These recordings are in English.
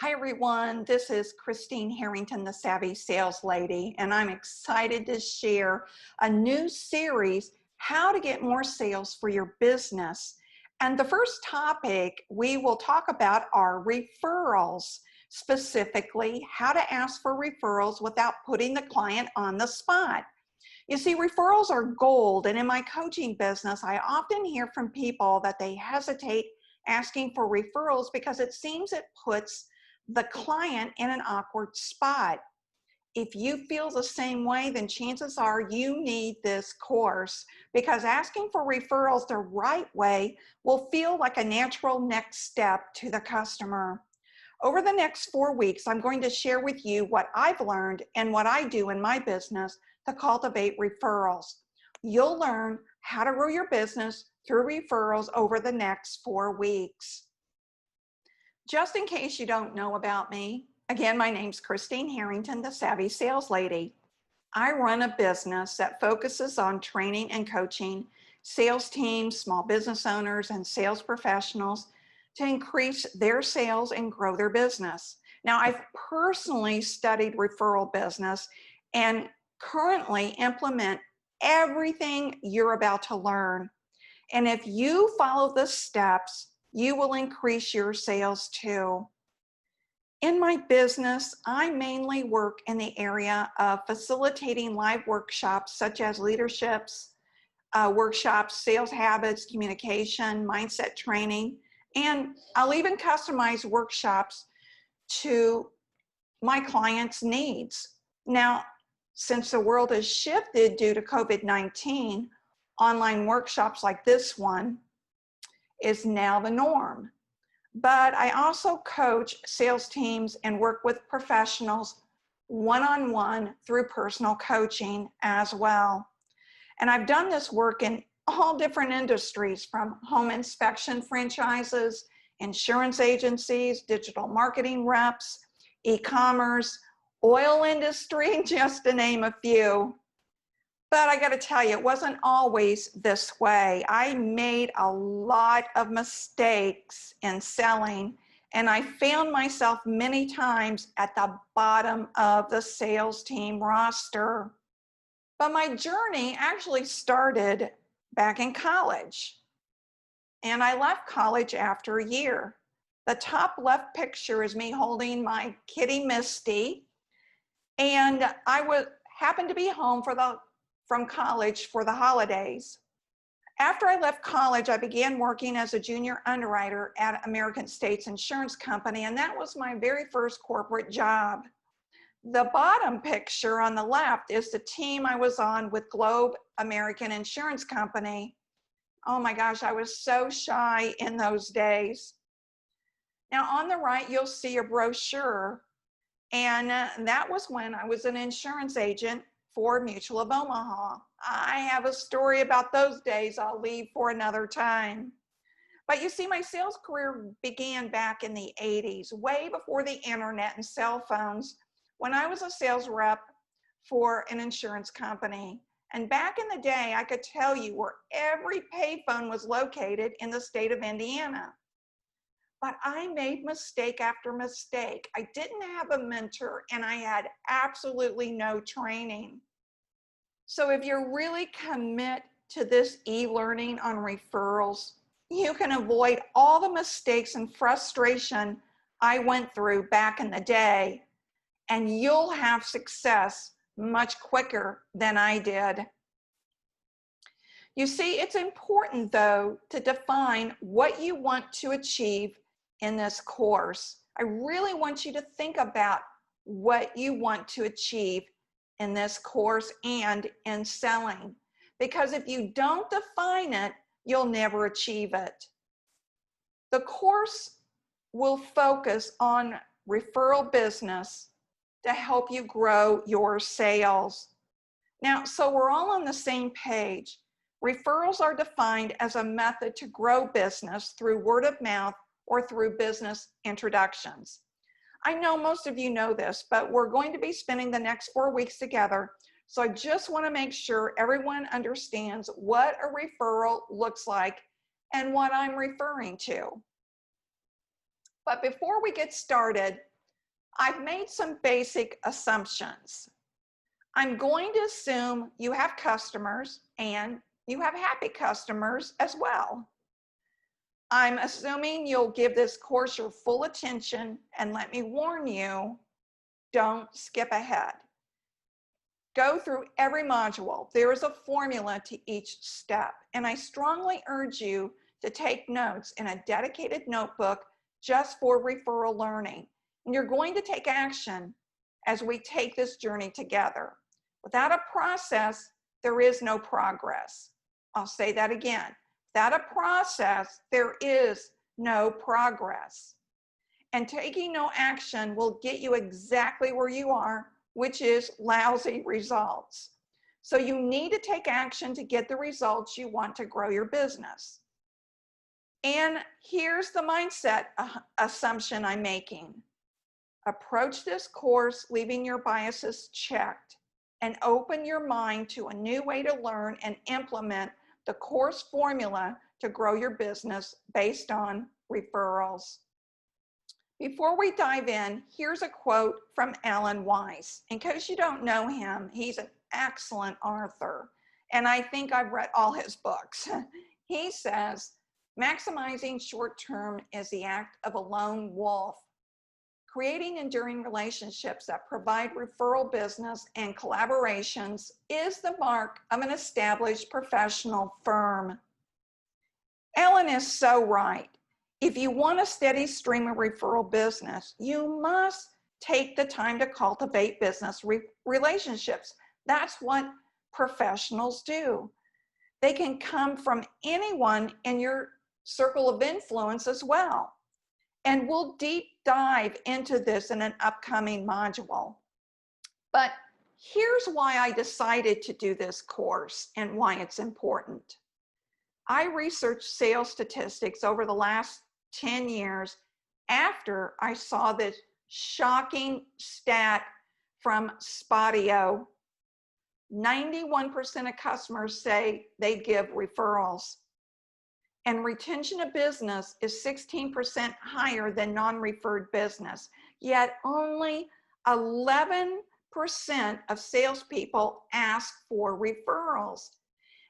Hi everyone, this is Christine Harrington, the Savvy Sales Lady, and I'm excited to share a new series, How to Get More Sales for Your Business. And the first topic we will talk about are referrals, specifically how to ask for referrals without putting the client on the spot. You see, referrals are gold, and in my coaching business, I often hear from people that they hesitate asking for referrals because it seems it puts the client in an awkward spot. If you feel the same way, then chances are you need this course, because asking for referrals the right way will feel like a natural next step to the customer. Over the next 4 weeks, I'm going to share with you what I've learned and what I do in my business to cultivate referrals. You'll learn how to grow your business through referrals over the next 4 weeks. Just in case you don't know about me, again, my name's Christine Harrington, the Savvy Sales Lady. I run a business that focuses on training and coaching sales teams, small business owners, and sales professionals to increase their sales and grow their business. Now, I've personally studied referral business and currently implement everything you're about to learn. And if you follow the steps, you will increase your sales too. In my business, I mainly work in the area of facilitating live workshops such as leaderships, workshops, sales habits, communication, mindset training, and I'll even customize workshops to my clients' needs. Now, since the world has shifted due to COVID-19, online workshops like this one is now the norm. But I also coach sales teams and work with professionals one-on-one through personal coaching as well. And I've done this work in all different industries, from home inspection franchises, insurance agencies, digital marketing reps, e-commerce, oil industry, just to name a few. But I got to tell you, it wasn't always this way. I made a lot of mistakes in selling, and I found myself many times at the bottom of the sales team roster. But my journey actually started back in college, and I left college after a year. The top left picture is me holding my kitty Misty, and I happened to be home from college for the holidays. After I left college, I began working as a junior underwriter at American States Insurance Company, and that was my very first corporate job. The bottom picture on the left is the team I was on with Globe American Insurance Company. Oh my gosh, I was so shy in those days. Now on the right, you'll see a brochure, and that was when I was an insurance agent for Mutual of Omaha. I have a story about those days I'll leave for another time. But you see, my sales career began back in the 80s, way before the internet and cell phones, when I was a sales rep for an insurance company. And back in the day, I could tell you where every payphone was located in the state of Indiana. But I made mistake after mistake. I didn't have a mentor, and I had absolutely no training. So if you really commit to this e-learning on referrals, you can avoid all the mistakes and frustration I went through back in the day, and you'll have success much quicker than I did. You see, it's important, though, to define what you want to achieve in this course. I really want you to think about what you want to achieve in this course and in selling, because if you don't define it, you'll never achieve it. The course will focus on referral business to help you grow your sales. Now, so we're all on the same page. Referrals are defined as a method to grow business through word of mouth or through business introductions. I know most of you know this, but we're going to be spending the next 4 weeks together. So I just want to make sure everyone understands what a referral looks like and what I'm referring to. But before we get started, I've made some basic assumptions. I'm going to assume you have customers and you have happy customers as well. I'm assuming you'll give this course your full attention, and let me warn you, don't skip ahead. Go through every module. There is a formula to each step, and I strongly urge you to take notes in a dedicated notebook just for referral learning. And you're going to take action as we take this journey together. Without a process, there is no progress. I'll say that again. Without a process, there is no progress. And taking no action will get you exactly where you are, which is lousy results. So you need to take action to get the results you want to grow your business. And here's the mindset assumption I'm making. Approach this course leaving your biases checked and open your mind to a new way to learn and implement the course formula to grow your business based on referrals. Before we dive in, here's a quote from Alan Weiss. In case you don't know him, he's an excellent author, and I think I've read all his books. He says, maximizing short-term is the act of a lone wolf. Creating enduring relationships that provide referral business and collaborations is the mark of an established professional firm. Ellen is so right. If you want a steady stream of referral business, you must take the time to cultivate business relationships. That's what professionals do. They can come from anyone in your circle of influence as well. And we'll deep dive into this in an upcoming module. But here's why I decided to do this course and why it's important. I researched sales statistics over the last 10 years after I saw this shocking stat from Spotio. 91% of customers say they give referrals. And retention of business is 16% higher than non-referred business. Yet only 11% of salespeople ask for referrals.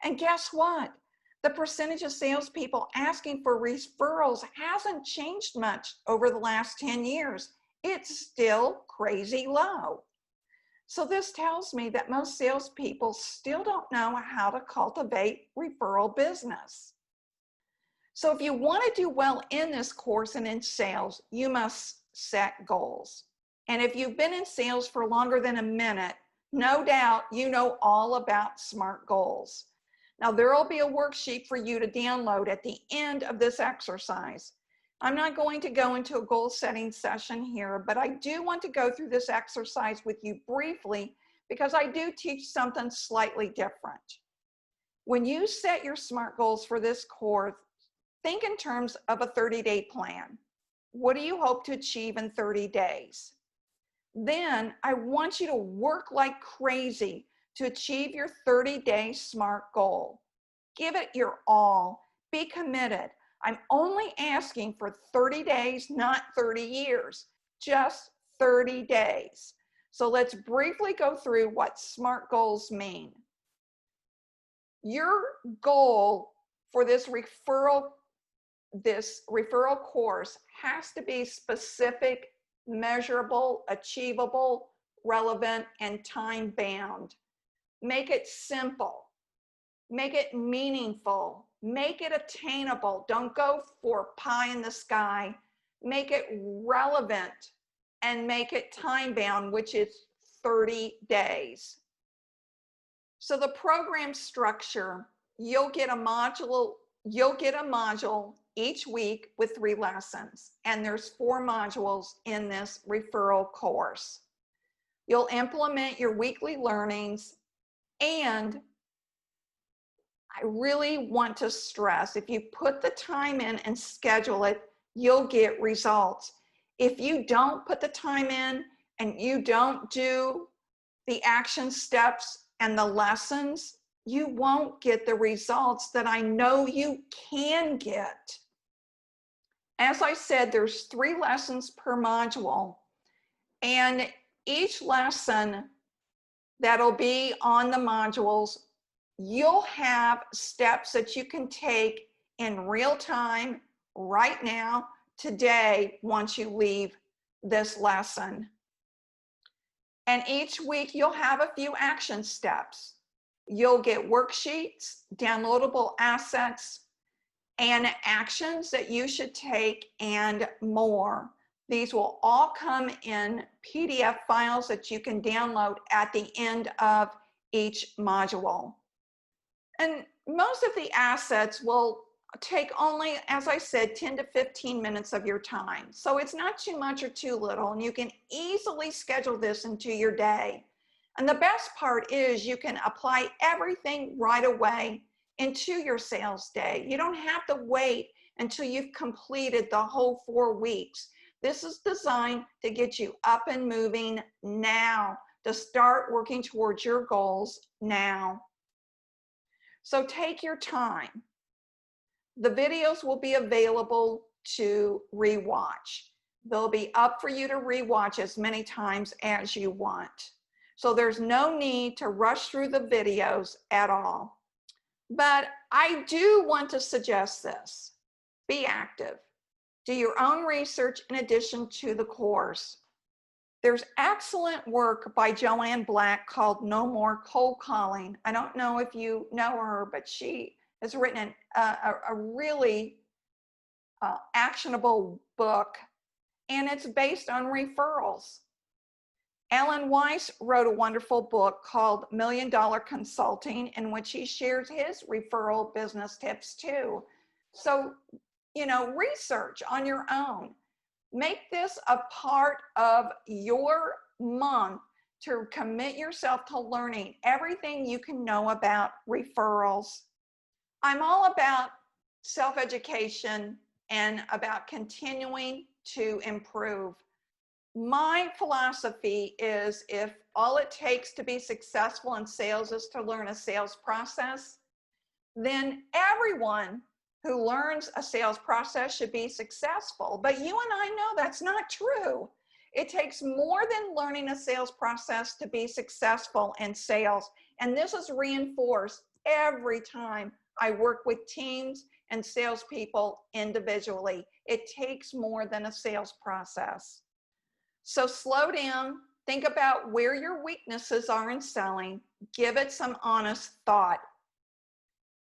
And guess what? The percentage of salespeople asking for referrals hasn't changed much over the last 10 years. It's still crazy low. So this tells me that most salespeople still don't know how to cultivate referral business. So if you want to do well in this course and in sales, you must set goals. And if you've been in sales for longer than a minute, no doubt you know all about SMART goals. Now there will be a worksheet for you to download at the end of this exercise. I'm not going to go into a goal setting session here, but I do want to go through this exercise with you briefly because I do teach something slightly different. When you set your SMART goals for this course, think in terms of a 30-day plan. What do you hope to achieve in 30 days? Then I want you to work like crazy to achieve your 30-day SMART goal. Give it your all. Be committed. I'm only asking for 30 days, not 30 years, just 30 days. So let's briefly go through what SMART goals mean. Your goal for this referral course has to be specific, measurable, achievable, relevant, and time-bound. Make it simple. Make it meaningful. Make it attainable. Don't go for pie in the sky. Make it relevant and make it time-bound, which is 30 days. So the program structure, you'll get a module each week with 3 lessons, and there's 4 modules in this referral course. You'll implement your weekly learnings, and I really want to stress, if you put the time in and schedule it, you'll get results. If you don't put the time in and you don't do the action steps and the lessons, you won't get the results that I know you can get. As I said, there's 3 lessons per module. And each lesson that'll be on the modules, you'll have steps that you can take in real time right now, today, once you leave this lesson. And each week you'll have a few action steps. You'll get worksheets, downloadable assets, and actions that you should take, and more. These will all come in PDF files that you can download at the end of each module. And most of the assets will take only, as I said, 10 to 15 minutes of your time. So it's not too much or too little, and you can easily schedule this into your day. And the best part is you can apply everything right away into your sales day. You don't have to wait until you've completed the whole 4 weeks. This is designed to get you up and moving now, to start working towards your goals now. So take your time. The videos will be available to rewatch. They'll be up for you to rewatch as many times as you want. So there's no need to rush through the videos at all. But I do want to suggest this. Be active. Do your own research in addition to the course. There's excellent work by Joanne Black called No More Cold Calling. I don't know if you know her, but she has written a really actionable book, and it's based on referrals. Alan Weiss wrote a wonderful book called $1 Million Consulting, in which he shares his referral business tips too. So, research on your own. Make this a part of your month to commit yourself to learning everything you can know about referrals. I'm all about self-education and about continuing to improve. My philosophy is, if all it takes to be successful in sales is to learn a sales process, then everyone who learns a sales process should be successful. But you and I know that's not true. It takes more than learning a sales process to be successful in sales. And this is reinforced every time I work with teams and salespeople individually. It takes more than a sales process. So slow down, think about where your weaknesses are in selling, give it some honest thought.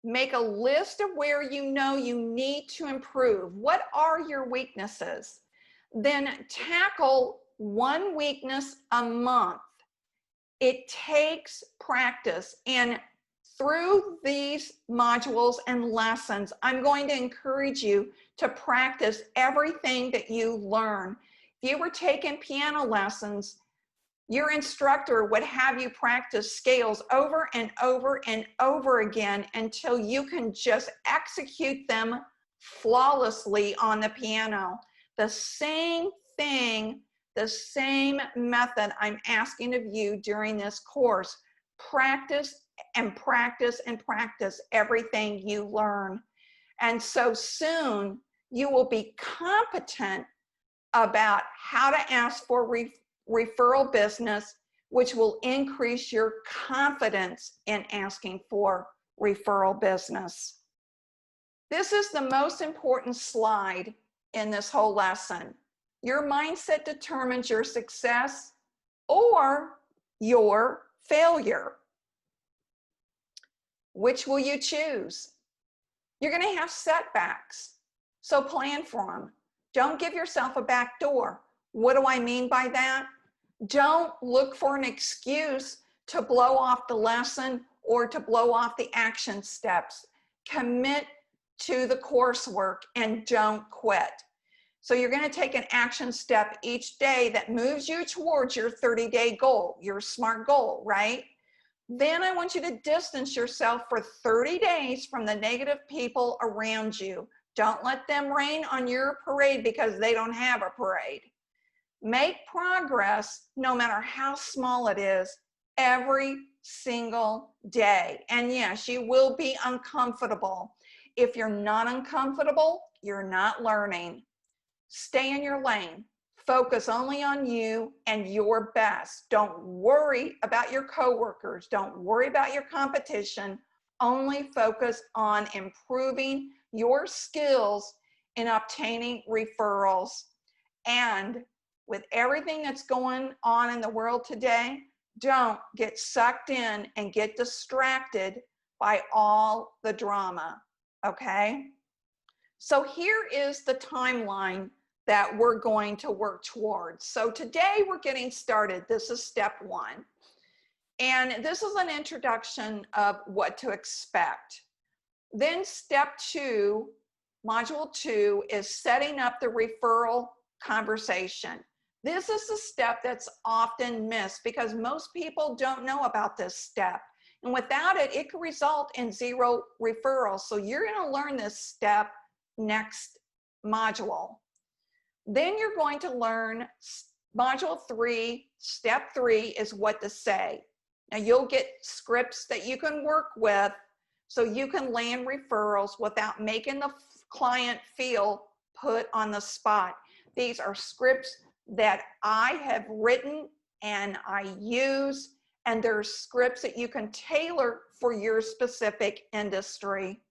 Make a list of where you know you need to improve. What are your weaknesses? Then tackle one weakness a month. It takes practice, and through these modules and lessons, I'm going to encourage you to practice everything that you learn. If you were taking piano lessons, your instructor would have you practice scales over and over and over again until you can just execute them flawlessly on the piano. The same thing, the same method I'm asking of you during this course. Practice and practice and practice everything you learn. And so soon you will be competent about how to ask for referral business, which will increase your confidence in asking for referral business. This is the most important slide in this whole lesson. Your mindset determines your success or your failure. Which will you choose? You're going to have setbacks, so plan for them. Don't give yourself a back door. What do I mean by that? Don't look for an excuse to blow off the lesson or to blow off the action steps. Commit to the coursework and don't quit. So you're going to take an action step each day that moves you towards your 30-day goal, your SMART goal, right? Then I want you to distance yourself for 30 days from the negative people around you. Don't let them rain on your parade because they don't have a parade. Make progress, no matter how small it is, every single day. And yes, you will be uncomfortable. If you're not uncomfortable, you're not learning. Stay in your lane. Focus only on you and your best. Don't worry about your coworkers. Don't worry about your competition. Only focus on improving your skills in obtaining referrals. And with everything that's going on in the world today, don't get sucked in and get distracted by all the drama, okay? So here is the timeline that we're going to work towards. So today we're getting started. This is step 1. And this is an introduction of what to expect. Then step 2, module 2, is setting up the referral conversation. This is a step that's often missed because most people don't know about this step. And without it, it could result in 0 referrals. So you're going to learn this step next module. Then you're going to learn module 3, step 3 is what to say. Now you'll get scripts that you can work with so you can land referrals without making the client feel put on the spot. These are scripts that I have written and I use, and they're scripts that you can tailor for your specific industry.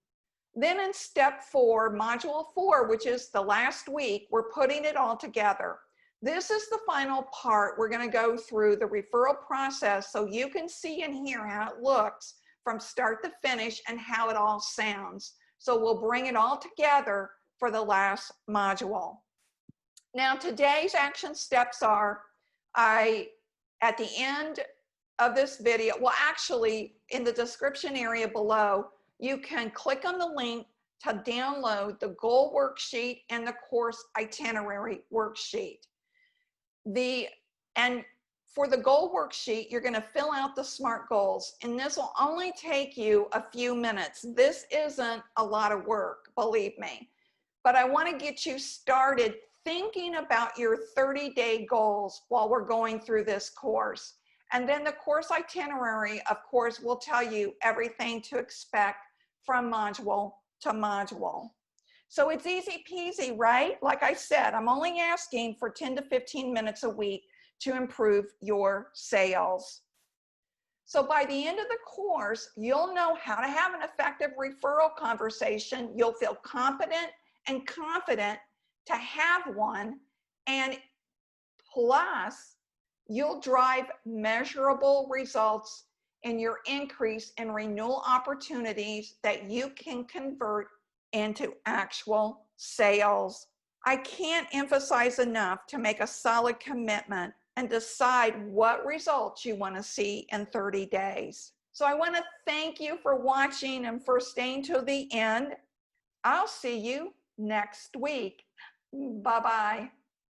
Then in step 4, module 4, which is the last week, we're putting it all together. This is the final part. We're going to go through the referral process so you can see and hear how it looks from start to finish and how it all sounds. So we'll bring it all together for the last module. Now today's action steps are, at the end of this video, well actually in the description area below, you can click on the link to download the goal worksheet and the course itinerary worksheet. And for the goal worksheet, you're going to fill out the SMART goals, and this will only take you a few minutes. This isn't a lot of work, believe me, but I want to get you started thinking about your 30-day goals while we're going through this course. And then the course itinerary, of course, will tell you everything to expect from module to module. So it's easy peasy, right? Like I said, I'm only asking for 10 to 15 minutes a week to improve your sales. So by the end of the course, you'll know how to have an effective referral conversation. You'll feel competent and confident to have one. And plus, you'll drive measurable results in your increase in renewal opportunities that you can convert into actual sales. I can't emphasize enough to make a solid commitment and decide what results you want to see in 30 days. So I want to thank you for watching and for staying to the end. I'll see you next week. Bye-bye.